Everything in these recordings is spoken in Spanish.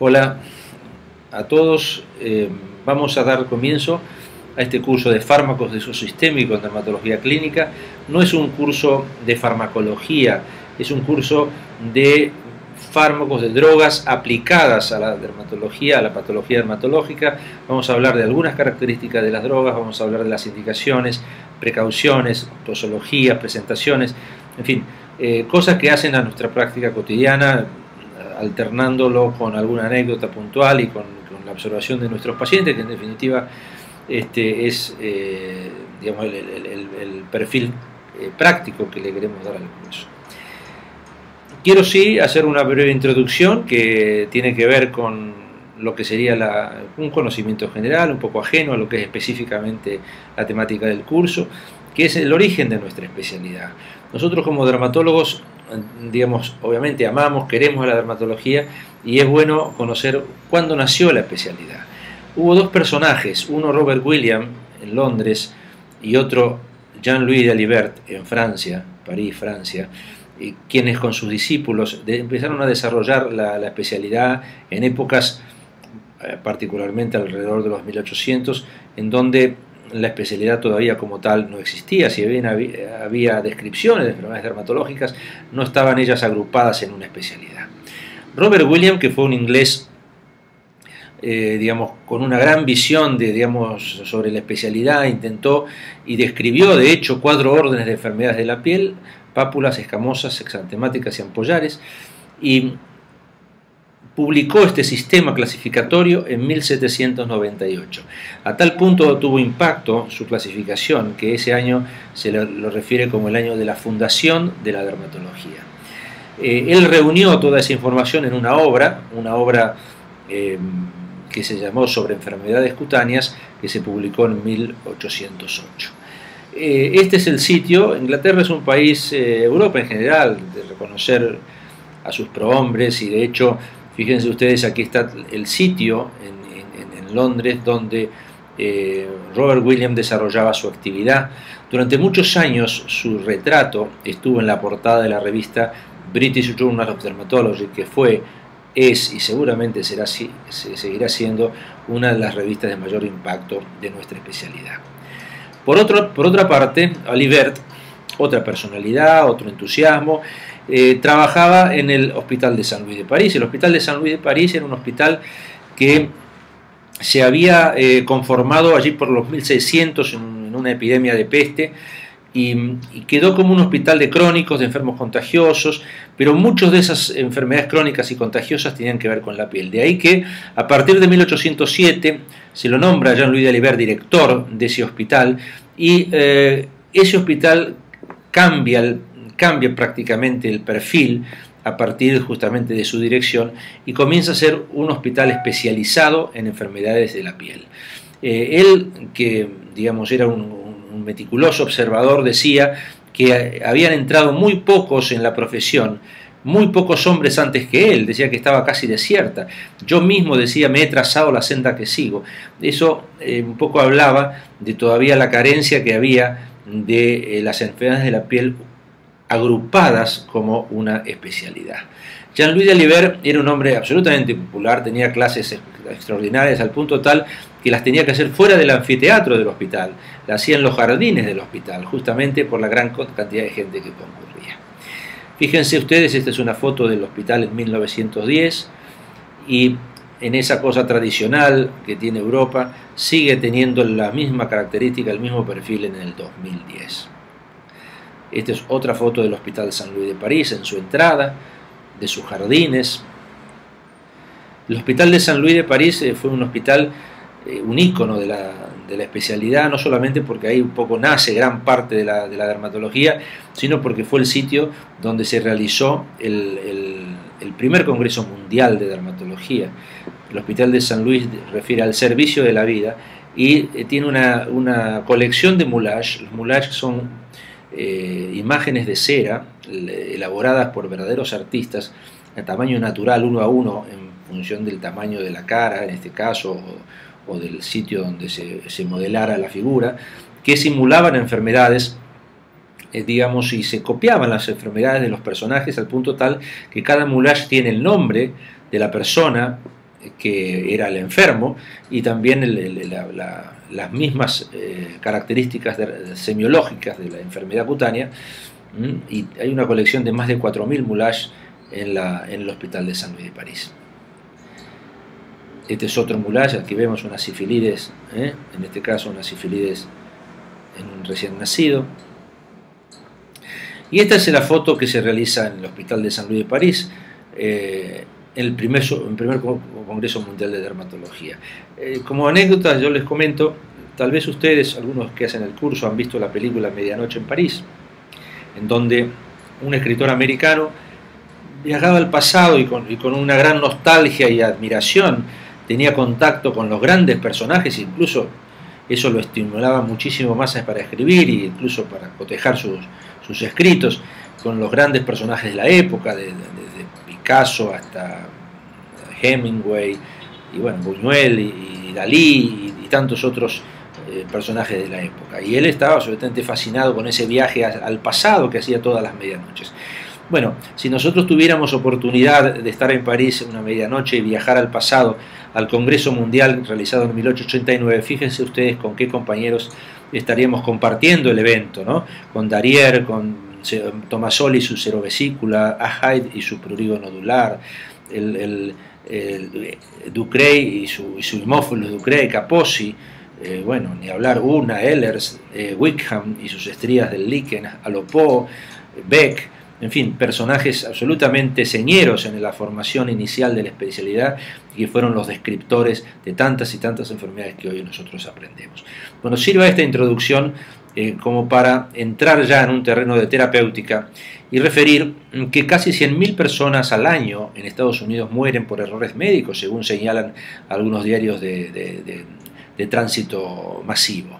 Hola a todos, vamos a dar comienzo a este curso de fármacos de uso sistémico en dermatología clínica. No es un curso de farmacología, es un curso de fármacos, de drogas aplicadas a la dermatología, a la patología dermatológica. Vamos a hablar de algunas características de las drogas, vamos a hablar de las indicaciones, precauciones, posologías, presentaciones, en fin, cosas que hacen a nuestra práctica cotidiana, alternándolo con alguna anécdota puntual y con la observación de nuestros pacientes, que en definitiva es digamos, el perfil práctico que le queremos dar al curso. Quiero sí hacer una breve introducción que tiene que ver con lo que sería un conocimiento general, un poco ajeno a lo que es específicamente la temática del curso, que es el origen de nuestra especialidad. Nosotros como dermatólogos, digamos, obviamente amamos, queremos la dermatología y es bueno conocer cuándo nació la especialidad. Hubo dos personajes, uno Robert William en Londres y otro Jean-Louis Dalibert en Francia, París, Francia, quienes con sus discípulos empezaron a desarrollar la especialidad en épocas, particularmente alrededor de los 1800, en donde la especialidad todavía como tal no existía. Si bien había descripciones de enfermedades dermatológicas, no estaban ellas agrupadas en una especialidad. Robert William, que fue un inglés digamos, con una gran visión sobre la especialidad, intentó y describió de hecho 4 órdenes de enfermedades de la piel: pápulas, escamosas, exantemáticas y ampallares, y publicó este sistema clasificatorio en 1798. A tal punto tuvo impacto su clasificación que ese año se lo refiere como el año de la fundación de la dermatología. Él reunió toda esa información en una obra que se llamó Sobre enfermedades cutáneas, que se publicó en 1808. Este es el sitio. Inglaterra es un país, Europa en general, de reconocer a sus prohombres, y de hecho, fíjense ustedes, aquí está el sitio en Londres donde Robert William desarrollaba su actividad. Durante muchos años su retrato estuvo en la portada de la revista British Journal of Dermatology, que es y seguramente seguirá siendo una de las revistas de mayor impacto de nuestra especialidad. Por otra parte, Dalibert, otra personalidad, otro entusiasmo, trabajaba en el Hospital de Saint-Louis de París. El Hospital de Saint-Louis de París era un hospital que se había conformado allí por los 1600 en una epidemia de peste, y quedó como un hospital de crónicos, de enfermos contagiosos, pero muchas de esas enfermedades crónicas y contagiosas tenían que ver con la piel. De ahí que a partir de 1807 se lo nombra Jean-Louis Dalibert director de ese hospital, y ese hospital cambia prácticamente el perfil a partir justamente de su dirección, y comienza a ser un hospital especializado en enfermedades de la piel. Él, que digamos era un meticuloso observador, decía que habían entrado muy pocos en la profesión, muy pocos hombres antes que él. Decía que estaba casi desierta. Yo mismo, decía, me he trazado la senda que sigo. Eso un poco hablaba de todavía la carencia que había de las enfermedades de la piel agrupadas como una especialidad. Jean-Louis Dalibert era un hombre absolutamente popular, tenía clases extraordinarias al punto tal que las tenía que hacer fuera del anfiteatro del hospital, las hacía en los jardines del hospital, justamente por la gran cantidad de gente que concurría. Fíjense ustedes, esta es una foto del hospital en 1910, y en esa cosa tradicional que tiene Europa sigue teniendo la misma característica, el mismo perfil en el 2010. Esta es otra foto del Hospital Saint-Louis de París en su entrada, de sus jardines. El Hospital de Saint-Louis de París fue un hospital, un ícono de la especialidad, no solamente porque ahí un poco nace gran parte de la dermatología, sino porque fue el sitio donde se realizó el primer Congreso Mundial de Dermatología. El Hospital de Saint-Louis refiere al servicio de la vida, y tiene una colección de moulages. Los moulages son imágenes de cera elaboradas por verdaderos artistas a tamaño natural, 1 a 1, en función del tamaño de la cara, en este caso, o del sitio donde se modelara la figura, que simulaban enfermedades, digamos, y se copiaban las enfermedades de los personajes al punto tal que cada moulage tiene el nombre de la persona que era el enfermo, y también las mismas características semiológicas de la enfermedad cutánea, y hay una colección de más de 4.000 moulages en el Hospital de Saint-Louis de París. Este es otro moulage, aquí vemos una sifilides, en este caso una sifilides en un recién nacido. Y esta es la foto que se realiza en el Hospital de Saint-Louis de París, en el primer Congreso Mundial de Dermatología. Como anécdota yo les comento, tal vez ustedes, algunos que hacen el curso, han visto la película Medianoche en París, en donde un escritor americano viajaba al pasado y con una gran nostalgia y admiración tenía contacto con los grandes personajes, incluso eso lo estimulaba muchísimo más para escribir e incluso para cotejar sus escritos con los grandes personajes de la época, desde Picasso hasta Hemingway, y bueno, Buñuel y Dalí y tantos otros personajes de la época. Y él estaba absolutamente fascinado con ese viaje al pasado que hacía todas las medianoches. Bueno, si nosotros tuviéramos oportunidad de estar en París una medianoche y viajar al pasado, al Congreso Mundial realizado en 1889, fíjense ustedes con qué compañeros estaríamos compartiendo el evento, ¿no? Con Darrière, con Tomasoli y su cerovesícula, Haydn y su prurigo nodular, Ducrey y su Haemophilus Ducrey, Kaposi, bueno, ni hablar, Una, Ehlers, Wickham y sus estrías del líquen, Alopó, Beck, en fin, personajes absolutamente señeros en la formación inicial de la especialidad y que fueron los descriptores de tantas y tantas enfermedades que hoy nosotros aprendemos. Bueno, sirva esta introducción como para entrar ya en un terreno de terapéutica y referir que casi 100.000 personas al año en Estados Unidos mueren por errores médicos, según señalan algunos diarios de tránsito masivo.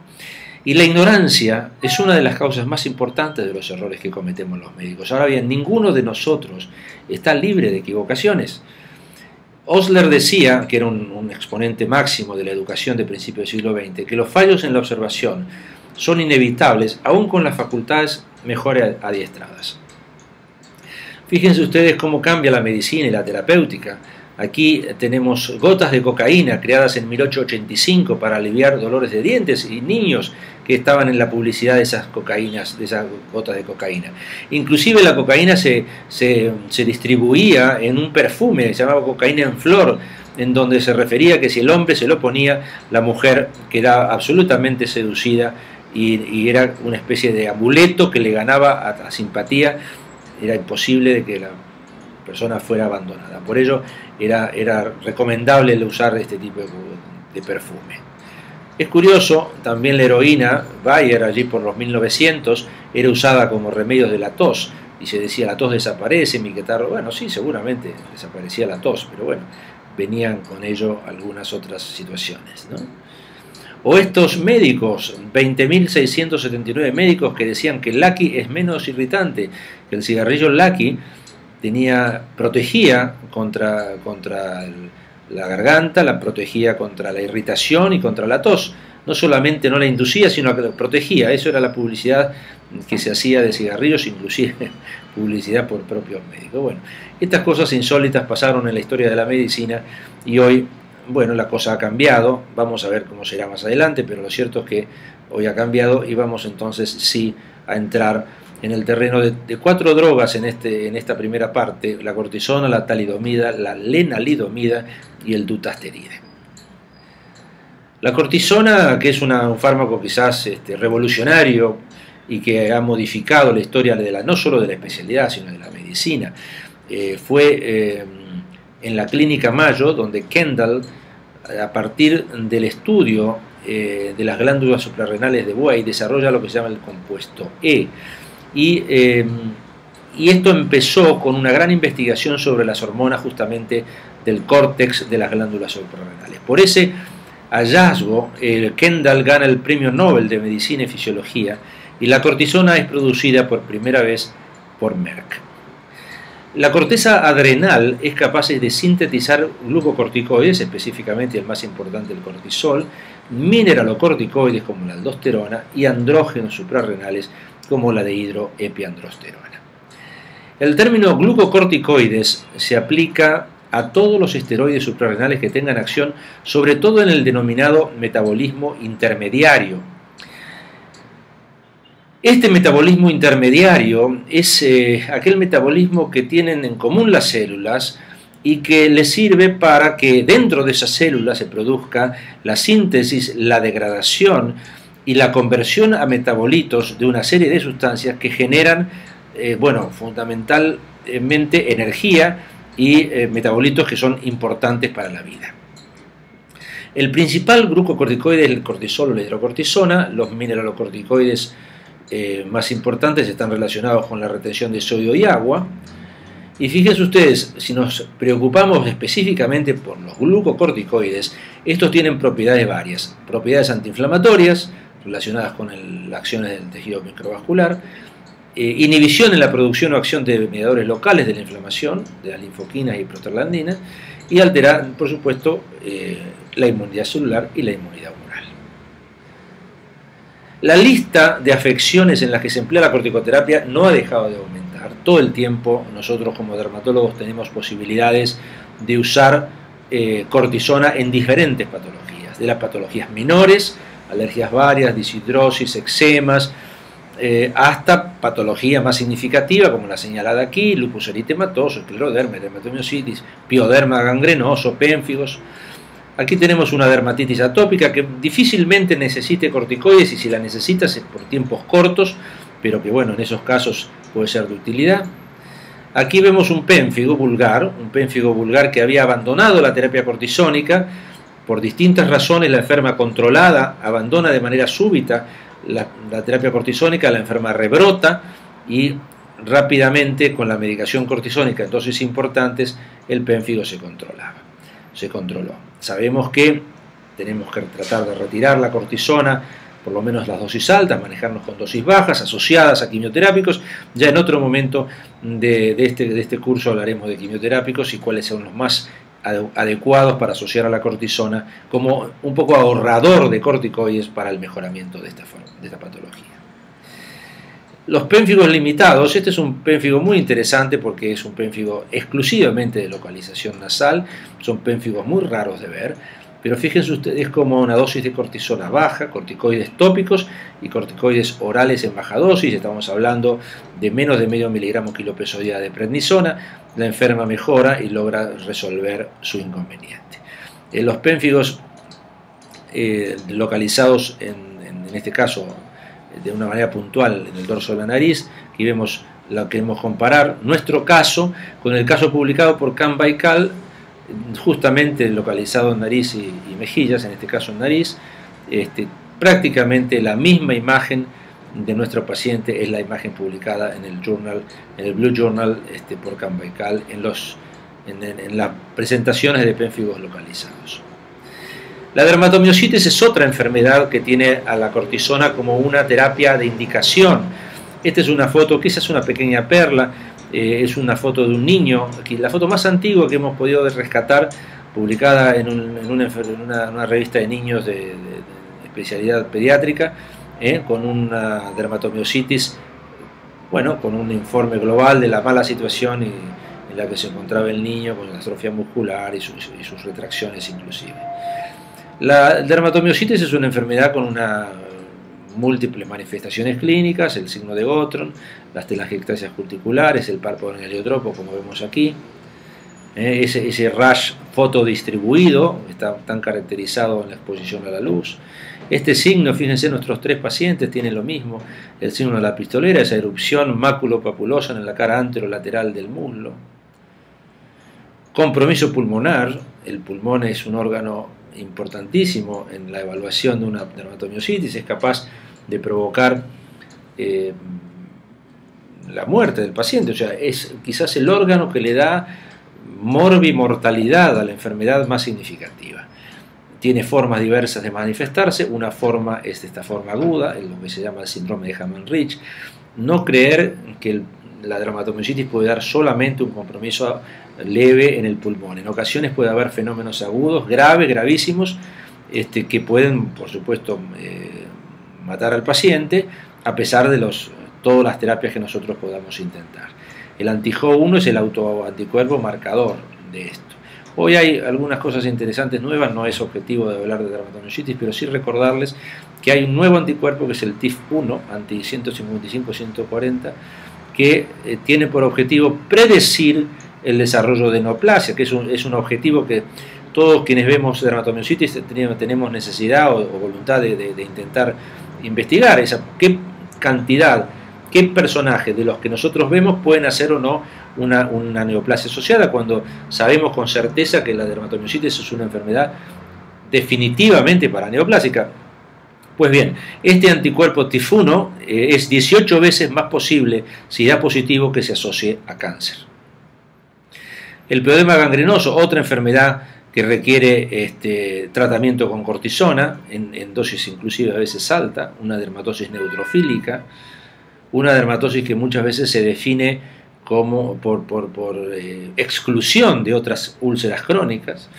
Y la ignorancia es una de las causas más importantes de los errores que cometemos los médicos. Ahora bien, ninguno de nosotros está libre de equivocaciones. Osler decía, que era un exponente máximo de la educación de principios del siglo XX, que los fallos en la observación son inevitables, aún con las facultades mejor adiestradas. Fíjense ustedes cómo cambia la medicina y la terapéutica. Aquí tenemos gotas de cocaína creadas en 1885 para aliviar dolores de dientes y niños que estaban en la publicidad de esas cocaínas, de esas gotas de cocaína. Inclusive la cocaína se distribuía en un perfume que se llamaba cocaína en flor, en donde se refería que si el hombre se lo ponía, la mujer quedaba absolutamente seducida y era una especie de amuleto que le ganaba a simpatía. Era imposible de que la persona fuera abandonada. Por ello era recomendable el usar este tipo de perfume. Es curioso, también la heroína, Bayer, allí por los 1900, era usada como remedio de la tos, y se decía la tos desaparece, mi catarro. Bueno, sí, seguramente desaparecía la tos, pero bueno, venían con ello algunas otras situaciones, ¿no? O estos médicos, 20.679 médicos que decían que el Lucky es menos irritante, que el cigarrillo Lucky protegía contra la garganta, la protegía contra la irritación y contra la tos. No solamente no la inducía, sino que la protegía. Eso era la publicidad que se hacía de cigarrillos, inclusive publicidad por propios médicos. Bueno, estas cosas insólitas pasaron en la historia de la medicina y hoy, bueno, la cosa ha cambiado. Vamos a ver cómo será más adelante, pero lo cierto es que hoy ha cambiado y vamos entonces sí a entrar en el terreno de 4 drogas en esta primera parte: la cortisona, la talidomida, la lenalidomida y el dutasteride. La cortisona, que es un fármaco quizás revolucionario y que ha modificado la historia no solo de la especialidad, sino de la medicina, fue en la Clínica Mayo, donde Kendall, a partir del estudio de las glándulas suprarrenales de buey, desarrolla lo que se llama el compuesto E. Y esto empezó con una gran investigación sobre las hormonas justamente del córtex de las glándulas suprarrenales. Por ese hallazgo, Kendall gana el Premio Nobel de Medicina y Fisiología, y la cortisona es producida por primera vez por Merck. La corteza adrenal es capaz de sintetizar glucocorticoides, específicamente el más importante el cortisol, mineralocorticoides como la aldosterona y andrógenos suprarrenales como la dehidroepiandrosterona. El término glucocorticoides se aplica a todos los esteroides suprarrenales que tengan acción, sobre todo en el denominado metabolismo intermediario. Este metabolismo intermediario es aquel metabolismo que tienen en común las células y que les sirve para que dentro de esas células se produzca la síntesis, la degradación y la conversión a metabolitos de una serie de sustancias que generan, fundamentalmente energía y metabolitos que son importantes para la vida. El principal glucocorticoide es el cortisol o la hidrocortisona. Los mineralocorticoides más importantes están relacionados con la retención de sodio y agua. Y fíjense ustedes, si nos preocupamos específicamente por los glucocorticoides, estos tienen propiedades varias, propiedades antiinflamatorias relacionadas con las acciones del tejido microvascular, inhibición en la producción o acción de mediadores locales de la inflamación, de las linfoquinas y prostaglandinas, y alterar, por supuesto, la inmunidad celular y la inmunidad humoral. La lista de afecciones en las que se emplea la corticoterapia no ha dejado de aumentar. Todo el tiempo nosotros como dermatólogos tenemos posibilidades de usar cortisona en diferentes patologías, de las patologías menores, alergias varias, deshidrosis, eczemas, hasta patología más significativa como la señalada aquí, lupus eritematoso, escleroderma, dermatomiositis, pioderma gangrenoso, pénfigos. Aquí tenemos una dermatitis atópica que difícilmente necesite corticoides y si la necesita es por tiempos cortos, pero que bueno, en esos casos puede ser de utilidad. Aquí vemos un pénfigo vulgar que había abandonado la terapia cortisónica. Por distintas razones la enferma controlada abandona de manera súbita la terapia cortisónica, la enferma rebrota y rápidamente con la medicación cortisónica en dosis importantes el pénfigo se controló. Sabemos que tenemos que tratar de retirar la cortisona, por lo menos las dosis altas, manejarnos con dosis bajas asociadas a quimioterápicos. Ya en otro momento de este curso hablaremos de quimioterápicos y cuáles son los más adecuados para asociar a la cortisona como un poco ahorrador de corticoides para el mejoramiento de esta patología. Los pénfigos limitados, este es un pénfigo muy interesante porque es un pénfigo exclusivamente de localización nasal, son pénfigos muy raros de ver, pero fíjense ustedes como una dosis de cortisona baja, corticoides tópicos y corticoides orales en baja dosis, estamos hablando de menos de medio miligramo kilopeso día de prednisona, la enferma mejora y logra resolver su inconveniente. Los pénfigos localizados en este caso de una manera puntual en el dorso de la nariz, aquí vemos, queremos comparar nuestro caso con el caso publicado por Can Baikal, justamente localizado en nariz y mejillas, en este caso en nariz. Prácticamente la misma imagen de nuestro paciente es la imagen publicada en el Blue Journal por Can Baikal en las presentaciones de pénfigos localizados. La dermatomiositis es otra enfermedad que tiene a la cortisona como una terapia de indicación. Esta es una foto, quizás una pequeña perla, es una foto de un niño, aquí, la foto más antigua que hemos podido rescatar, publicada en una revista de niños de especialidad pediátrica, con una dermatomiositis, con un informe global de la mala situación en la que se encontraba el niño, con la atrofia muscular y sus retracciones inclusive. La dermatomiositis es una enfermedad con múltiples manifestaciones clínicas, el signo de Gottron, las telangiectasias cuticulares, el párpado heliotropo, como vemos aquí, ese rash fotodistribuido, está tan caracterizado en la exposición a la luz. Este signo, fíjense, nuestros 3 pacientes tienen lo mismo, el signo de la pistolera, esa erupción maculopapulosa en la cara anterolateral del muslo. Compromiso pulmonar, el pulmón es un órgano importantísimo en la evaluación de una dermatomiositis, es capaz de provocar la muerte del paciente, o sea, es quizás el órgano que le da morbimortalidad a la enfermedad más significativa. Tiene formas diversas de manifestarse, una forma es esta forma aguda, es lo que se llama el síndrome de Hammond-Rich. No creer que la dermatomiositis puede dar solamente un compromiso leve en el pulmón. En ocasiones puede haber fenómenos agudos, gravísimos, que pueden, por supuesto, matar al paciente, a pesar de todas las terapias que nosotros podamos intentar. El anti-HO1 es el autoanticuerpo marcador de esto. Hoy hay algunas cosas interesantes nuevas, no es objetivo de hablar de dermatomiositis, pero sí recordarles que hay un nuevo anticuerpo que es el TIF1, anti-155-140, que tiene por objetivo predecir el desarrollo de neoplasia, que es un objetivo que todos quienes vemos dermatomiositis tenemos necesidad o voluntad de intentar investigar, qué cantidad, qué personajes de los que nosotros vemos pueden hacer o no una neoplasia asociada, cuando sabemos con certeza que la dermatomiositis es una enfermedad definitivamente paraneoplásica. Pues bien, este anticuerpo TIF1 es 18 veces más posible, si da positivo, que se asocie a cáncer. El pioderma gangrenoso, otra enfermedad que requiere tratamiento con cortisona, en dosis inclusive a veces alta, una dermatosis neutrofílica, una dermatosis que muchas veces se define como por exclusión de otras úlceras crónicas.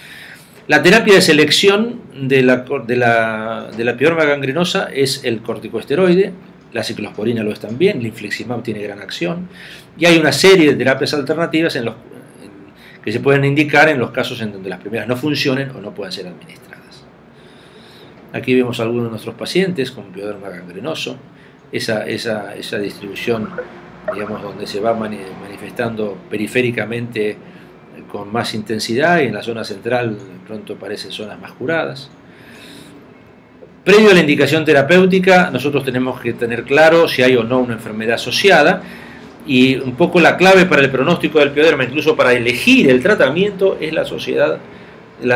La terapia de selección de la pioderma gangrenosa es el corticosteroide, la ciclosporina lo es también, el infliximab tiene gran acción, y hay una serie de terapias alternativas que se pueden indicar en los casos en donde las primeras no funcionen o no puedan ser administradas. Aquí vemos algunos de nuestros pacientes con pioderma gangrenoso, esa distribución, digamos, donde se va manifestando periféricamente con más intensidad, y en la zona central pronto aparecen zonas más curadas. Previo a la indicación terapéutica, nosotros tenemos que tener claro si hay o no una enfermedad asociada, y un poco la clave para el pronóstico del pioderma, incluso para elegir el tratamiento, es la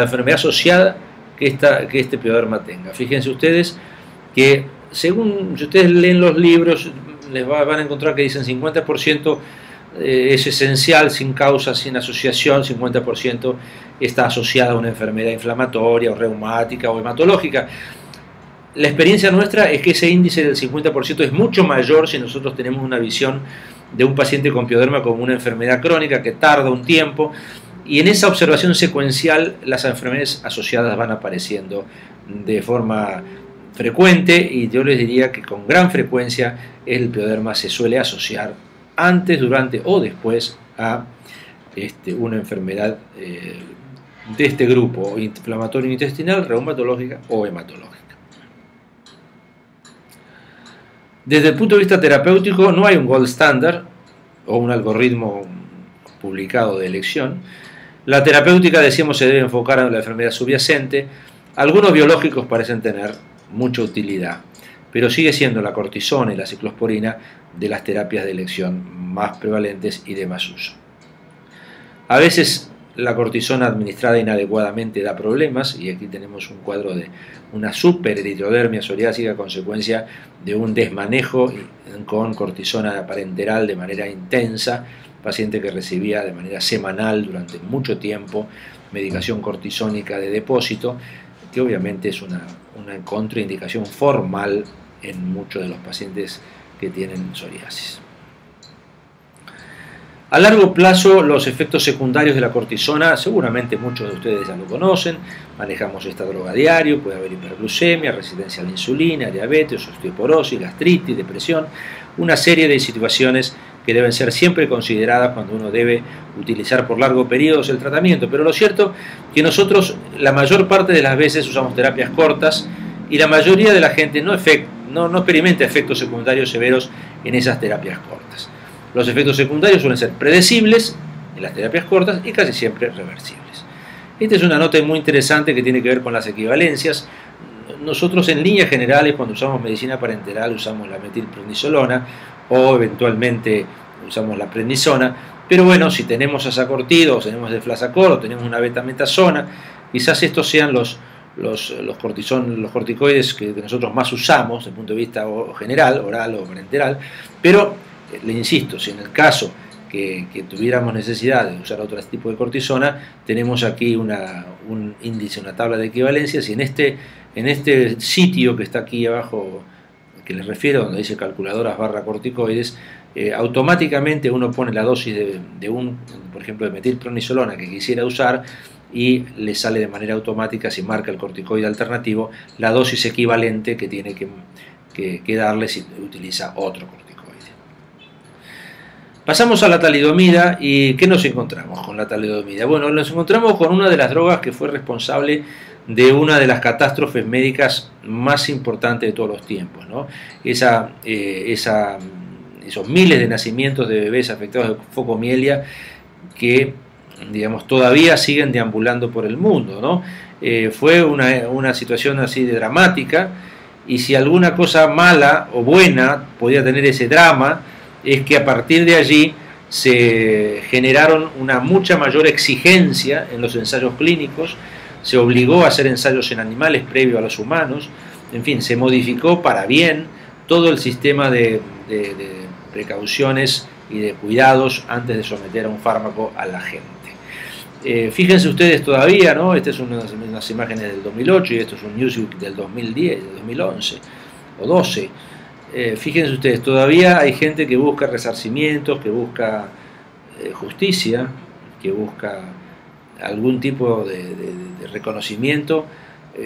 enfermedad asociada que este pioderma tenga. Fíjense ustedes que, según si ustedes leen los libros, van a encontrar que dicen 50% es esencial, sin causa, sin asociación, 50% está asociada a una enfermedad inflamatoria o reumática o hematológica. La experiencia nuestra es que ese índice del 50% es mucho mayor si nosotros tenemos una visión de un paciente con pioderma como una enfermedad crónica que tarda un tiempo, y en esa observación secuencial las enfermedades asociadas van apareciendo de forma frecuente, y yo les diría que con gran frecuencia el pioderma se suele asociar antes, durante o después a una enfermedad de este grupo, inflamatorio intestinal, reumatológica o hematológica. Desde el punto de vista terapéutico no hay un gold standard o un algoritmo publicado de elección. La terapéutica, decíamos, se debe enfocar en la enfermedad subyacente. Algunos biológicos parecen tener mucha utilidad, pero sigue siendo la cortisona y la ciclosporina de las terapias de elección más prevalentes y de más uso. A veces la cortisona administrada inadecuadamente da problemas, y aquí tenemos un cuadro de una supereritrodermia psoriásica a consecuencia de un desmanejo con cortisona parenteral de manera intensa, paciente que recibía de manera semanal durante mucho tiempo medicación cortisónica de depósito, que obviamente es una contraindicación formal en muchos de los pacientes que tienen psoriasis. A largo plazo, los efectos secundarios de la cortisona, seguramente muchos de ustedes ya lo conocen, manejamos esta droga a diario, puede haber hiperglucemia, resistencia a la insulina, diabetes, osteoporosis, gastritis, depresión, una serie de situaciones que deben ser siempre consideradas cuando uno debe utilizar por largos periodos el tratamiento. Pero lo cierto es que nosotros la mayor parte de las veces usamos terapias cortas, y la mayoría de la gente no experimenta efectos secundarios severos en esas terapias cortas. Los efectos secundarios suelen ser predecibles en las terapias cortas y casi siempre reversibles. Esta es una nota muy interesante que tiene que ver con las equivalencias. Nosotros en líneas generales, cuando usamos medicina parenteral, usamos la metilprednisolona o eventualmente usamos la prednisona, pero bueno, si tenemos azacortido o tenemos deflazacor o tenemos una betametasona, quizás estos sean los corticoides que nosotros más usamos desde el punto de vista general, oral o parenteral, pero le insisto, si en el caso que tuviéramos necesidad de usar otro tipo de cortisona, tenemos aquí un índice, una tabla de equivalencias, y en este sitio que está aquí abajo, que les refiero, donde dice calculadoras / corticoides, automáticamente uno pone la dosis por ejemplo, de metilprednisolona que quisiera usar, y le sale de manera automática, si marca el corticoide alternativo, la dosis equivalente que tiene que darle si utiliza otro corticoide. Pasamos a la talidomida. ¿Y qué nos encontramos con la talidomida? Bueno, nos encontramos con una de las drogas que fue responsable de una de las catástrofes médicas más importantes de todos los tiempos, ¿no? Esos miles de nacimientos de bebés afectados de focomielia que, digamos, todavía siguen deambulando por el mundo, ¿no? Fue una situación así de dramática, y si alguna cosa mala o buena podía tener ese drama, es que a partir de allí se generaron una mucha mayor exigencia en los ensayos clínicos, se obligó a hacer ensayos en animales previo a los humanos, en fin, se modificó para bien todo el sistema de precauciones y de cuidados antes de someter a un fármaco a la gente. Fíjense ustedes todavía, ¿no? Estas son unas imágenes del 2008 y esto es un Newsweek del 2010, del 2011 o 12. Fíjense ustedes, todavía hay gente que busca resarcimientos, que busca justicia, que busca algún tipo de reconocimiento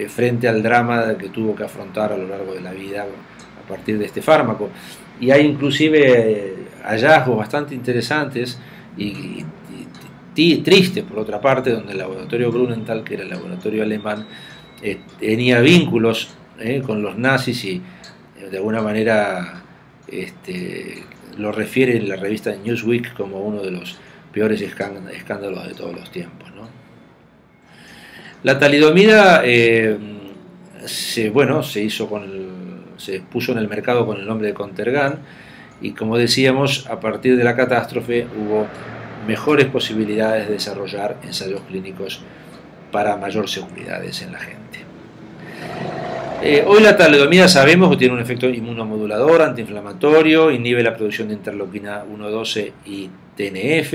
frente al drama que tuvo que afrontar a lo largo de la vida a partir de este fármaco. Y hay inclusive hallazgos bastante interesantes y tristes, por otra parte, donde el laboratorio Grunenthal, que era el laboratorio alemán, tenía vínculos con los nazis y de alguna manera lo refiere en la revista Newsweek como uno de los peores escándalos de todos los tiempos, ¿no? La talidomida se puso en el mercado con el nombre de Contergan, y como decíamos, a partir de la catástrofe hubo mejores posibilidades de desarrollar ensayos clínicos para mayor seguridad en la gente. Hoy la talidomida sabemos que tiene un efecto inmunomodulador, antiinflamatorio, inhibe la producción de interleuquina 1,12 y TNF,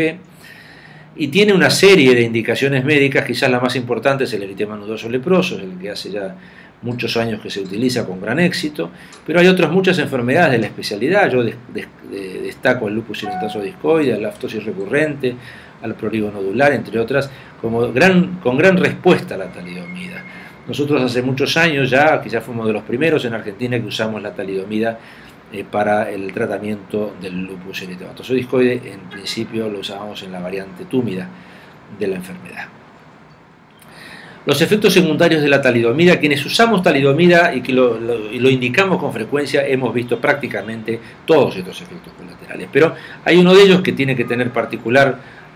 y tiene una serie de indicaciones médicas. Quizás la más importante es el eritema nodoso leproso, el que hace ya muchos años que se utiliza con gran éxito, pero hay otras muchas enfermedades de la especialidad. Yo destaco el lupus eritematoso discoide, la aftosis recurrente, al prurigo nodular, entre otras, con gran respuesta a la talidomida. Nosotros hace muchos años ya, quizás fuimos de los primeros en Argentina que usamos la talidomida para el tratamiento del lupus eritematoso discoide. En principio lo usábamos en la variante túmida de la enfermedad. Los efectos secundarios de la talidomida: quienes usamos talidomida y que lo indicamos con frecuencia, hemos visto prácticamente todos estos efectos colaterales, pero hay uno de ellos que tiene que tener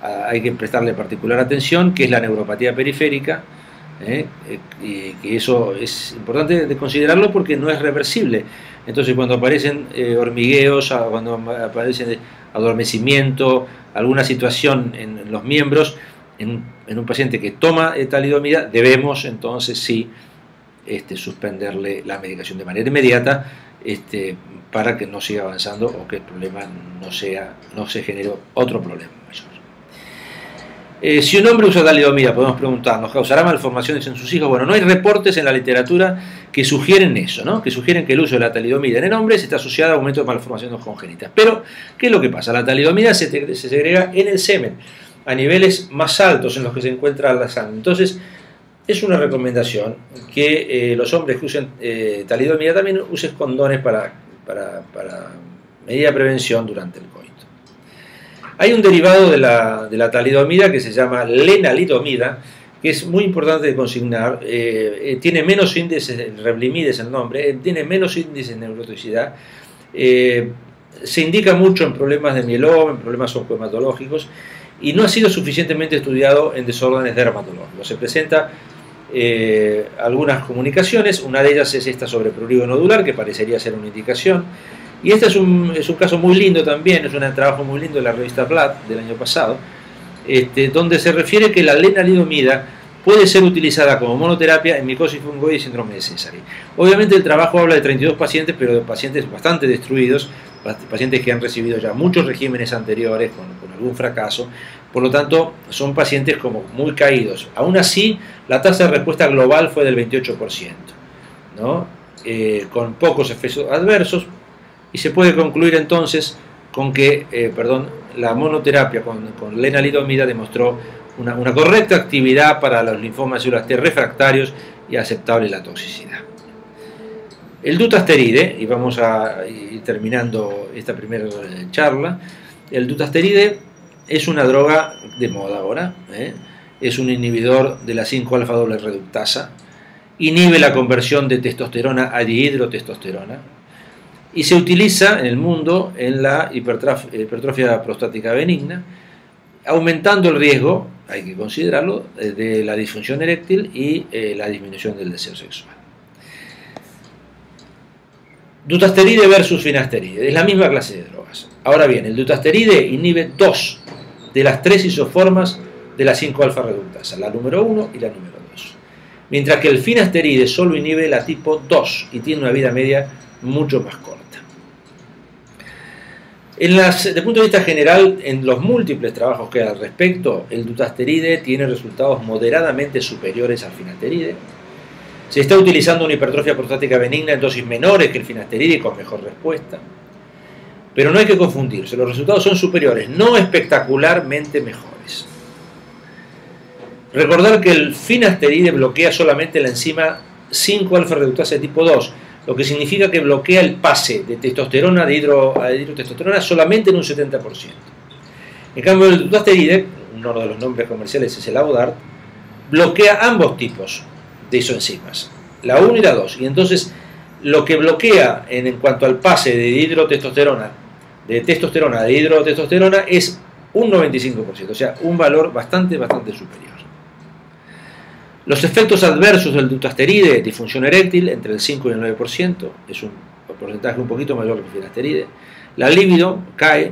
hay que prestarle particular atención, que es la neuropatía periférica, y que eso es importante de considerarlo porque no es reversible. Entonces, cuando aparecen hormigueos, cuando aparecen adormecimiento, alguna situación en los miembros, en un paciente que toma talidomida, debemos entonces sí suspenderle la medicación de manera inmediata, para que no siga avanzando o que el problema no se genere otro problema mayor. Si un hombre usa talidomida, podemos preguntarnos, ¿causará malformaciones en sus hijos? Bueno, no hay reportes en la literatura que sugieren eso, ¿no? Que sugieren que el uso de la talidomida en el hombre está asociado a aumento de malformaciones congénitas. Pero, ¿qué es lo que pasa? La talidomida se segrega en el semen, a niveles más altos en los que se encuentra la sangre. Entonces, es una recomendación que los hombres que usen talidomida también usen condones para medida de prevención durante el coito. Hay un derivado de la talidomida que se llama lenalidomida, que es muy importante de consignar. Tiene menos índices, Revlimid es el nombre, tiene menos índices de neurotoxicidad. Se indica mucho en problemas de mieloma, en problemas oncohematológicos, y no ha sido suficientemente estudiado en desórdenes dermatológicos. Se presenta algunas comunicaciones, una de ellas es esta sobre prurigo nodular, que parecería ser una indicación. Y este es un caso muy lindo también, es un trabajo muy lindo de la revista Blood del año pasado, donde se refiere que la lenalidomida puede ser utilizada como monoterapia en micosis fungoide y síndrome de Sézary. Obviamente el trabajo habla de 32 pacientes, pero de pacientes bastante destruidos, pacientes que han recibido ya muchos regímenes anteriores con algún fracaso. Por lo tanto, son pacientes como muy caídos. Aún así, la tasa de respuesta global fue del 28%, ¿no? Con pocos efectos adversos. Y se puede concluir entonces con que la monoterapia con lenalidomida demostró una correcta actividad para los linfomas de células T refractarios y aceptable la toxicidad. El dutasteride, y vamos a ir terminando esta primera charla, El dutasteride es una droga de moda ahora, es un inhibidor de la 5-alfa doble reductasa, inhibe la conversión de testosterona a dihidrotestosterona y se utiliza en el mundo en la hipertrofia prostática benigna, aumentando el riesgo, hay que considerarlo, de la disfunción eréctil y la disminución del deseo sexual. Dutasteride versus finasteride, es la misma clase de drogas. Ahora bien, el dutasteride inhibe 2 de las 3 isoformas de la 5-alfa reductasa, la número 1 y la número 2. Mientras que el finasteride solo inhibe la tipo 2 y tiene una vida media mucho más corta. Desde el punto de vista general, en los múltiples trabajos que hay al respecto, el dutasteride tiene resultados moderadamente superiores al finasteride. Se está utilizando una hipertrofia prostática benigna en dosis menores que el finasteride y con mejor respuesta. Pero no hay que confundirse, los resultados son superiores, no espectacularmente mejores. Recordar que el finasteride bloquea solamente la enzima 5-alfa reductasa de tipo 2, lo que significa que bloquea el pase de testosterona a dihidrotestosterona solamente en un 70%. En cambio, el dutasteride, uno de los nombres comerciales es el Avodart, bloquea ambos tipos de isoenzimas, la 1 y la 2, y entonces lo que bloquea en cuanto al pase de testosterona a dihidrotestosterona es un 95%, o sea, un valor bastante superior. Los efectos adversos del dutasteride, disfunción eréctil entre el 5 y el 9%, es un porcentaje un poquito mayor que el finasteride. La libido cae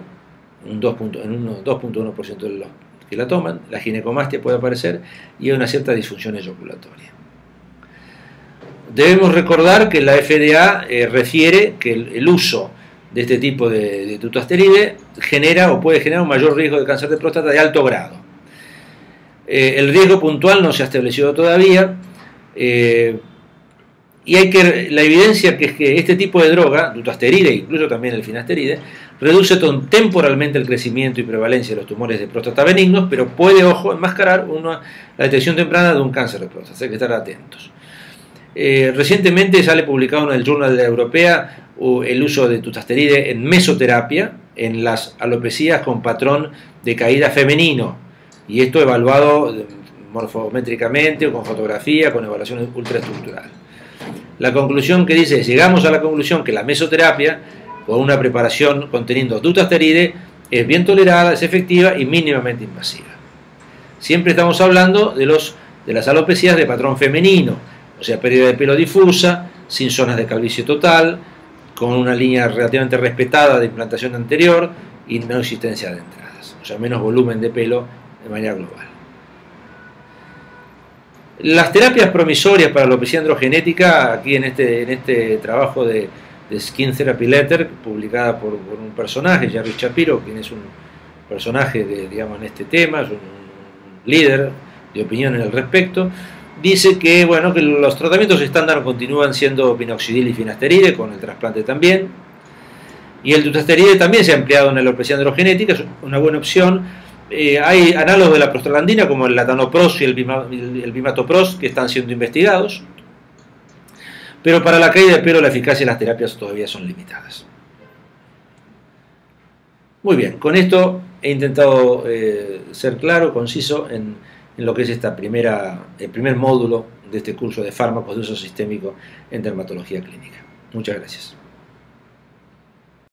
en un 2.1% de los que la toman, la ginecomastia puede aparecer y hay una cierta disfunción eyaculatoria. Debemos recordar que la FDA refiere que el uso de este tipo de dutasteride genera o puede generar un mayor riesgo de cáncer de próstata de alto grado. El riesgo puntual no se ha establecido todavía y la evidencia que es que este tipo de droga, dutasteride, incluso también el finasteride, reduce temporalmente el crecimiento y prevalencia de los tumores de próstata benignos, pero puede, ojo, enmascarar la detección temprana de un cáncer de próstata, hay que estar atentos. Recientemente sale publicado en el Journal de la Europea el uso de dutasteride en mesoterapia en las alopecias con patrón de caída femenino, y esto evaluado morfométricamente o con fotografía, con evaluación ultraestructural. La conclusión que dice, llegamos a la conclusión que la mesoterapia con una preparación conteniendo dutasteride es bien tolerada, es efectiva y mínimamente invasiva. Siempre estamos hablando de las alopecias de patrón femenino, o sea, pérdida de pelo difusa, sin zonas de calvicie total, con una línea relativamente respetada de implantación anterior y no existencia de entradas, o sea, menos volumen de pelo de manera global. Las terapias promisorias para la alopecia androgenética, aquí en este trabajo de Skin Therapy Letter, publicada por un personaje, Jerry Shapiro, quien es un personaje en este tema, es un líder de opinión en el respecto, dice que, bueno, que los tratamientos estándar continúan siendo minoxidil y finasteride, con el trasplante también, y el dutasteride también se ha empleado en la alopecia androgenética, es una buena opción. Hay análogos de la prostaglandina como el latanoprost y el bimatoprost que están siendo investigados, pero para la caída de pelo la eficacia de las terapias todavía son limitadas. Muy bien, con esto he intentado ser claro, conciso en lo que es el primer módulo de este curso de fármacos de uso sistémico en dermatología clínica. Muchas gracias.